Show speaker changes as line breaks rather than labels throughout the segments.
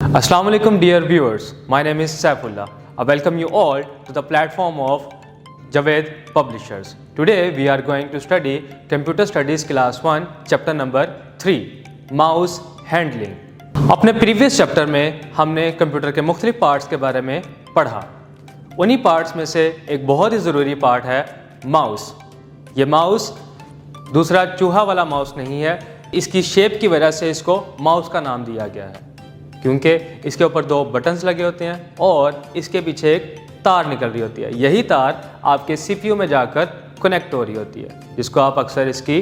Assalamu alaikum dear viewers, my name is Saifullah. I welcome you all to the platform of Javed Publishers. Today we are going to study Computer Studies Class 1 Chapter number 3 Mouse Handling. अपने previous chapter में हमने computer के मुख्तलिफ parts के बारे में पढ़ा। उन्हीं पार्ट्स में से एक बहुत ही ज़रूरी पार्ट है माउस। ये माउस दूसरा चूहा वाला माउस नहीं है, इसकी शेप की वजह से इसको माउस का नाम दिया गया है क्योंकि इसके ऊपर दो बटन्स लगे होते हैं और इसके पीछे एक तार निकल रही होती है। यही तार आपके सीपीयू में जाकर कनेक्ट हो रही होती है, जिसको आप अक्सर इसकी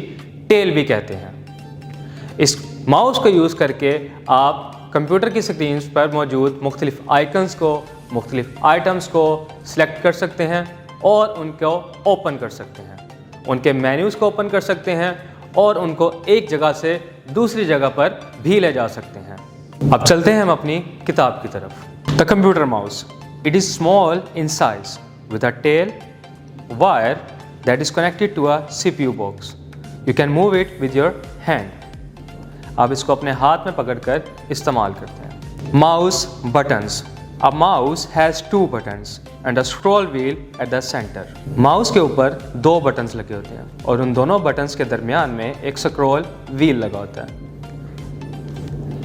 टेल भी कहते हैं। इस माउस को यूज़ करके आप कंप्यूटर की स्क्रीन पर मौजूद मुख्तलिफ आइकन्स को, मुख्तलिफ आइटम्स को सिलेक्ट कर सकते हैं और उनको ओपन कर सकते हैं, उनके मेन्यूज़ को ओपन कर सकते हैं और उनको एक जगह से दूसरी जगह पर भी ले जा सकते हैं। अब चलते हैं हम अपनी किताब की तरफ। The computer mouse, it is small in size with a tail wire that is connected to a CPU box. You can move it with your hand. आप इसको अपने हाथ में पकड़कर इस्तेमाल करते हैं। Mouse buttons, a mouse has 2 buttons and a scroll wheel at the centre. Mouse के ऊपर 2 बटन्स लगे होते हैं और उन दोनों बटन्स के दरमियान में एक स्क्रॉल व्हील लगा होता है।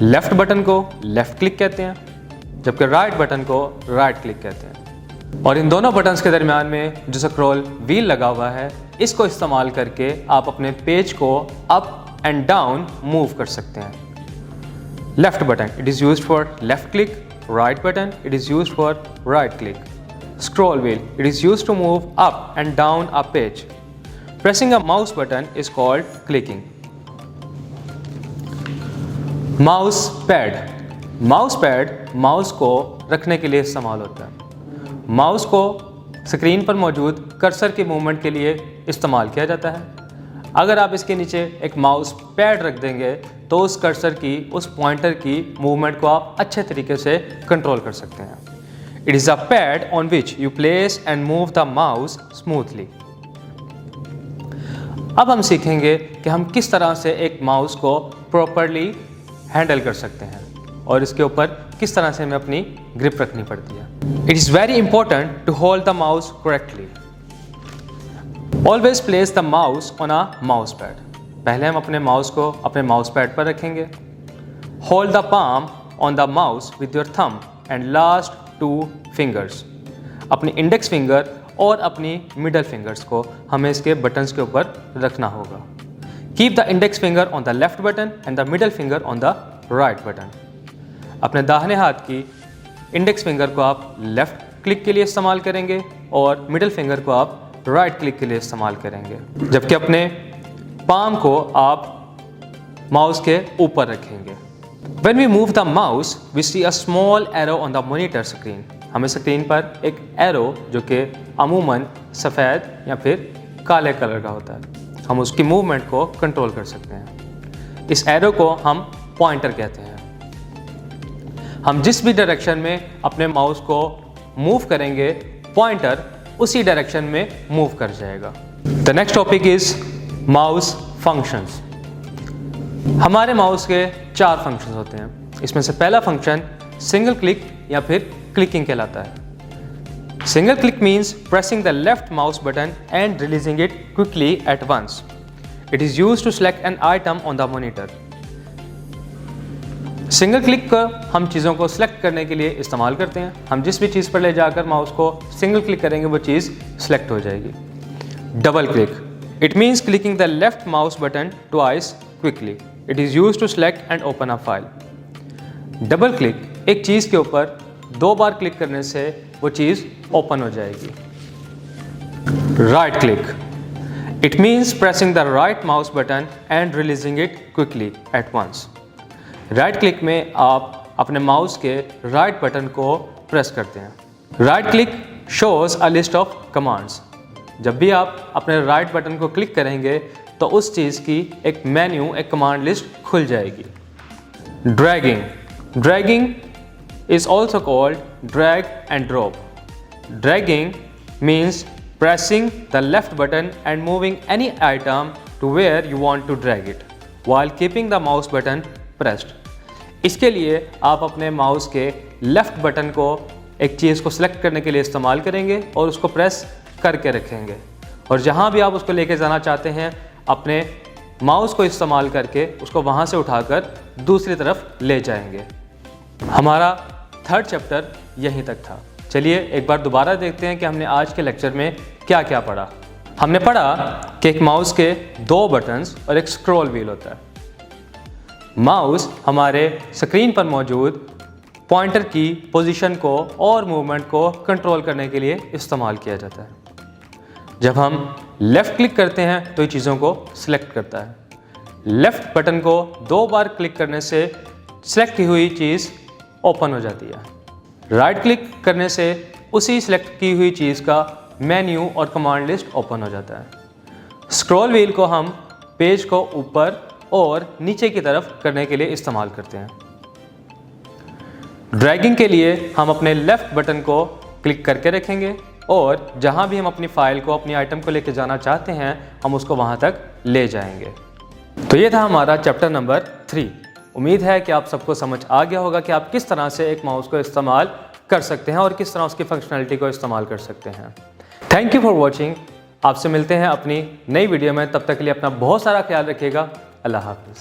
लेफ्ट बटन को लेफ्ट क्लिक कहते हैं जबकि राइट बटन को राइट क्लिक कहते हैं। और इन दोनों बटन्स के दरमियान में जो स्क्रॉल व्हील लगा हुआ है, इसको इस्तेमाल करके आप अपने पेज को अप एंड डाउन मूव कर सकते हैं। Left button, it is used for left click. Right button, it is used for right click. Scroll wheel, it is used to move up and down a page. Pressing a mouse button is called clicking. Mouse pad, mouse pad mouse को रखने के लिए इस्तेमाल होता है। Mouse को screen पर मौजूद कर्सर के मूवमेंट के लिए इस्तेमाल किया जाता है। अगर आप इसके नीचे एक माउस पैड रख देंगे तो उस कर्सर की, उस पॉइंटर की मूवमेंट को आप अच्छे तरीके से कंट्रोल कर सकते हैं। It is a pad on which you place and move the mouse smoothly. अब हम सीखेंगे कि हम किस तरह से एक माउस को प्रॉपरली हैंडल कर सकते हैं और इसके ऊपर किस तरह से हमें अपनी ग्रिप रखनी पड़ती है। It is very important to hold the mouse correctly. Always place the mouse on a mouse pad. पहले हम अपने माउस को अपने माउस पैड पर रखेंगे। Hold the palm on the mouse with your thumb and last 2 fingers। अपनी index finger और अपनी मिडल फिंगर्स को हमें इसके बटन्स के ऊपर रखना होगा। Keep the index finger on the left button and the middle finger on the right button। अपने दाहिने हाथ की इंडेक्स फिंगर को आप लेफ्ट क्लिक के लिए इस्तेमाल करेंगे और मिडल फिंगर को आप राइट क्लिक के लिए इस्तेमाल करेंगे, जबकि अपने पाम को आप माउस के ऊपर रखेंगे। When we move the mouse, we see a small arrow on the monitor screen। हमें स्क्रीन पर एक एरो जो कि अमूमन सफ़ेद या फिर काले कलर का होता है, हम उसकी मूवमेंट को कंट्रोल कर सकते हैं। इस एरो को हम पॉइंटर कहते हैं। हम जिस भी डायरेक्शन में अपने माउस को मूव करेंगे, पॉइंटर उसी डायरेक्शन में मूव कर जाएगा। The next topic is mouse functions. हमारे माउस के 4 फंक्शंस होते हैं। इसमें से पहला फंक्शन सिंगल क्लिक या फिर क्लिकिंग कहलाता है। Single click means pressing the left mouse button and releasing it quickly at once. It is used to select an item on the monitor. Single click का हम चीज़ों को सिलेक्ट करने के लिए इस्तेमाल करते हैं। हम जिस भी चीज़ पर ले जाकर माउस को सिंगल क्लिक करेंगे वो चीज़ सिलेक्ट हो जाएगी। Double click, it means clicking the left mouse button twice quickly. It is used to select and open a file. Double click, एक चीज़ के ऊपर 2 बार क्लिक करने से वो चीज़ ओपन हो जाएगी। Right click, it means pressing the right mouse button and releasing it quickly at once. Right click में आप अपने माउस के राइट बटन को प्रेस करते हैं। Right click shows a list of commands. जब भी आप अपने राइट बटन को क्लिक करेंगे तो उस चीज़ की एक मेन्यू, एक कमांड लिस्ट खुल जाएगी। Dragging, dragging is also called drag and drop. Dragging means pressing the left button and moving any item to where you want to drag it while keeping the mouse button pressed. इसके लिए आप अपने mouse के left button को एक चीज़ को select करने के लिए इस्तेमाल करेंगे और उसको प्रेस करके रखेंगे, और जहाँ भी आप उसको लेके जाना चाहते हैं अपने माउस को इस्तेमाल करके उसको वहाँ से उठाकर दूसरी तरफ ले जाएंगे। हमारा थर्ड चैप्टर यहीं तक था। चलिए एक बार दोबारा देखते हैं कि हमने आज के लेक्चर में क्या क्या पढ़ा। हमने पढ़ा कि एक माउस के 2 बटन्स और एक स्क्रॉल व्हील होता है। माउस हमारे स्क्रीन पर मौजूद पॉइंटर की पोजीशन को और मूवमेंट को कंट्रोल करने के लिए इस्तेमाल किया जाता है। जब हम लेफ़्ट क्लिक करते हैं तो ये चीज़ों को सिलेक्ट करता है। लेफ़्ट बटन को 2 बार क्लिक करने से सिलेक्ट की हुई चीज़ ओपन हो जाती है। राइट क्लिक करने से उसी सिलेक्ट की हुई चीज़ का मेन्यू और कमांड लिस्ट ओपन हो जाता है। स्क्रॉल व्हील को हम पेज को ऊपर और नीचे की तरफ करने के लिए इस्तेमाल करते हैं। ड्रैगिंग के लिए हम अपने लेफ़्ट बटन को क्लिक करके रखेंगे और जहां भी हम अपनी फाइल को, अपनी आइटम को लेके जाना चाहते हैं, हम उसको वहां तक ले जाएंगे। तो ये था हमारा चैप्टर नंबर 3। उम्मीद है कि आप सबको समझ आ गया होगा कि आप किस तरह से एक माउस को इस्तेमाल कर सकते हैं और किस तरह उसकी फंक्शनैलिटी को इस्तेमाल कर सकते हैं। Thank you for watching. आपसे मिलते हैं अपनी नई वीडियो में। तब तक के लिए अपना बहुत सारा ख्याल रखिएगा। अल्लाह हाफ़िज़।